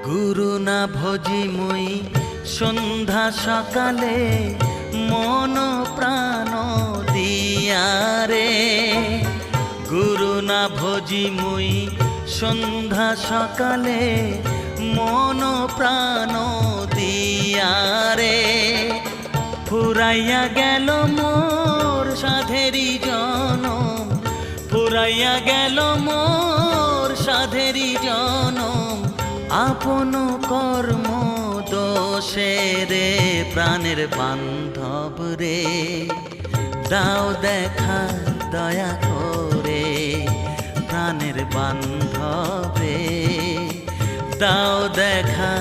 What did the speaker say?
গুরু না ভজি মুই সন্ধ্যা সকালে মন প্রাণ দিয়ারে। গুরু না ভজি মুই সন্ধ্যা সকালে মন প্রাণ দিয়ারে। ফুরাইয়া গেল মোর সাধেরি জনম, ফুরাইয়া গেল মোর সাধেরি জনম। আপন কর্ম দোষে রে প্রাণের বান্ধব রে, দাও দেখা দয়া করে প্রাণের বান্ধব রে, দাও দেখা